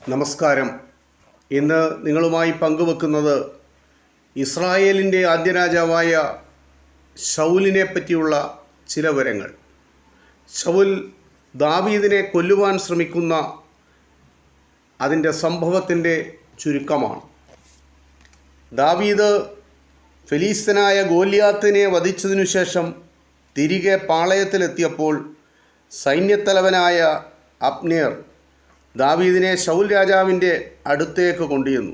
നമസ്കാരം. ഇന്ന് നിങ്ങളുമായി പങ്കുവെക്കുന്നത് ഇസ്രായേലിൻ്റെ ആദ്യ രാജാവായ ശൗലിനെ പറ്റിയുള്ള ചില വിവരങ്ങൾ. ശൗൽ ദാവീദിനെ കൊല്ലുവാൻ ശ്രമിക്കുന്ന അതിൻ്റെ സംഭവത്തിൻ്റെ ചുരുക്കമാണ്. ദാവീദ് ഫെലിസ്ത്യനായ ഗോലിയാത്തിനെ വധിച്ചതിനു ശേഷം തിരികെ പാളയത്തിലെത്തിയപ്പോൾ സൈന്യത്തലവനായ അബ്നേർ ദാവീദിനെ ശൗൽ രാജാവിൻ്റെ അടുത്തേക്ക് കൊണ്ടുവന്നു.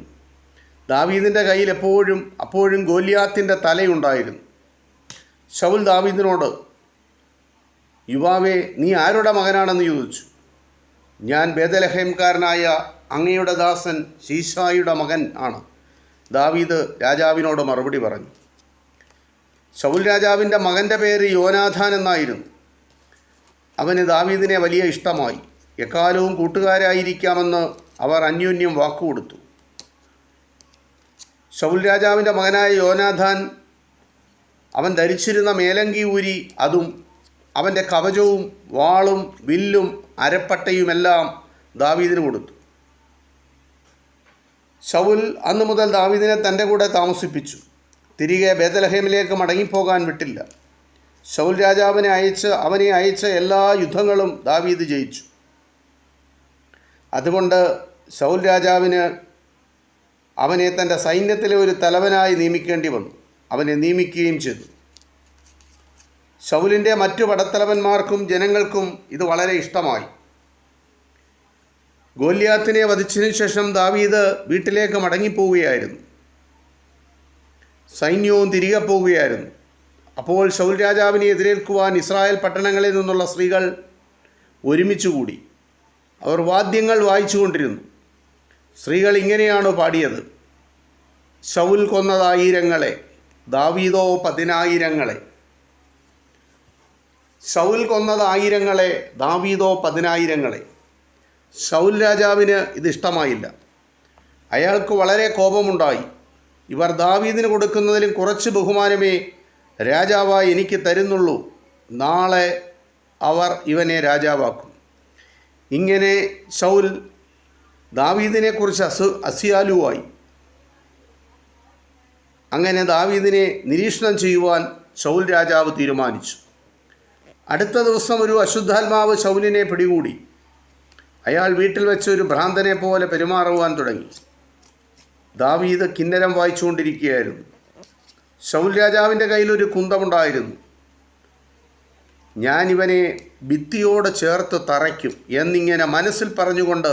ദാവീദിൻ്റെ കയ്യിൽ അപ്പോഴും ഗോലിയാത്തിൻ്റെ തലയുണ്ടായിരുന്നു. ശൗൽ ദാവീദിനോട്, യുവാവേ, നീ ആരുടെ മകനാണെന്ന് ചോദിച്ചു. ഞാൻ ബേത്ലഹേംകാരനായ അങ്ങയുടെ ദാസൻ ശീശായിയുടെ മകൻ ആണ്, ദാവീദ് രാജാവിനോട് മറുപടി പറഞ്ഞു. ശൗൽ രാജാവിൻ്റെ മകൻ്റെ പേര് യോനാഥാൻ എന്നായിരുന്നു. അവന് ദാവീദിനെ വലിയ ഇഷ്ടമായി. എക്കാലവും കൂട്ടുകാരായിരിക്കാമെന്ന് അവർ അന്യോന്യം വാക്കുകൊടുത്തു. ശൗൽ രാജാവിൻ്റെ മകനായ യോനാഥാൻ അവൻ ധരിച്ചിരുന്ന മേലങ്കി ഊരി അതും അവൻ്റെ കവചവും വാളും വില്ലും അരപ്പട്ടയുമെല്ലാം ദാവീദിന് കൊടുത്തു. ശൗൽ അന്നു മുതൽ ദാവീദിനെ തൻ്റെ കൂടെ താമസിപ്പിച്ചു. തിരികെ ബേത്ലഹേമിലേക്ക് മടങ്ങിപ്പോകാൻ വിട്ടില്ല. ശൗൽ രാജാവിനെ അയച്ച എല്ലാ യുദ്ധങ്ങളും ദാവീദ് ജയിച്ചു. അതുകൊണ്ട് ശൗൽ രാജാവിന് അവനെ തൻ്റെ സൈന്യത്തിലെ ഒരു തലവനായി നിയമിക്കേണ്ടി വന്നു. അവനെ നിയമിക്കുകയും ചെയ്തു. ശൗലിൻ്റെ മറ്റു പടത്തലവന്മാർക്കും ജനങ്ങൾക്കും ഇത് വളരെ ഇഷ്ടമായി. ഗോലിയാത്തിനെ വധിച്ചതിനു ശേഷം ദാവീദ് വീട്ടിലേക്ക് മടങ്ങിപ്പോവുകയായിരുന്നു. സൈന്യവും തിരികെ പോവുകയായിരുന്നു. അപ്പോൾ ശൗൽ രാജാവിനെ എതിരേൽക്കുവാൻ ഇസ്രായേൽ പട്ടണങ്ങളിൽ നിന്നുള്ള സ്ത്രീകൾ ഒരുമിച്ചുകൂടി. അവർ വാദ്യങ്ങൾ വായിച്ചുകൊണ്ടിരുന്നു. സ്ത്രീകൾ ഇങ്ങനെയാണ് പാടിയത്: ശൗൽ കൊന്നത് ആയിരങ്ങളെ, ദാവീദോ പതിനായിരങ്ങളെ. ശൗൽ കൊന്നത് ആയിരങ്ങളെ, ദാവീദോ പതിനായിരങ്ങളെ. ശൗൽ രാജാവിന് ഇതിഷ്ടമായില്ല. അയാൾക്ക് വളരെ കോപമുണ്ടായി. ഇവർ ദാവീദിന് കൊടുക്കുന്നതിലും കുറച്ച് ബഹുമാനമേ രാജാവായി എനിക്ക് തരുന്നുള്ളൂ. നാളെ അവർ ഇവനെ രാജാവാക്കും. ഇങ്ങനെ ശൗൽ ദാവീദിനെക്കുറിച്ച് അസ്യാലുവായി. അങ്ങനെ ദാവീദിനെ നിരീക്ഷണം ചെയ്യുവാൻ ശൗൽ രാജാവ് തീരുമാനിച്ചു. അടുത്ത ദിവസം ഒരു അശുദ്ധാത്മാവ് ശൗലിനെ പിടികൂടി. അയാൾ വീട്ടിൽ വെച്ച് ഒരു ഭ്രാന്തനെ പോലെ പെരുമാറുവാൻ തുടങ്ങി. ദാവീദ് കിന്നരം വായിച്ചുകൊണ്ടിരിക്കുകയായിരുന്നു. ശൗൽ രാജാവിൻ്റെ കയ്യിലൊരു കുന്തമുണ്ടായിരുന്നു. ഞാനിവനെ ഭിത്തിയോട് ചേർത്ത് തറയ്ക്കും എന്നിങ്ങനെ മനസ്സിൽ പറഞ്ഞുകൊണ്ട്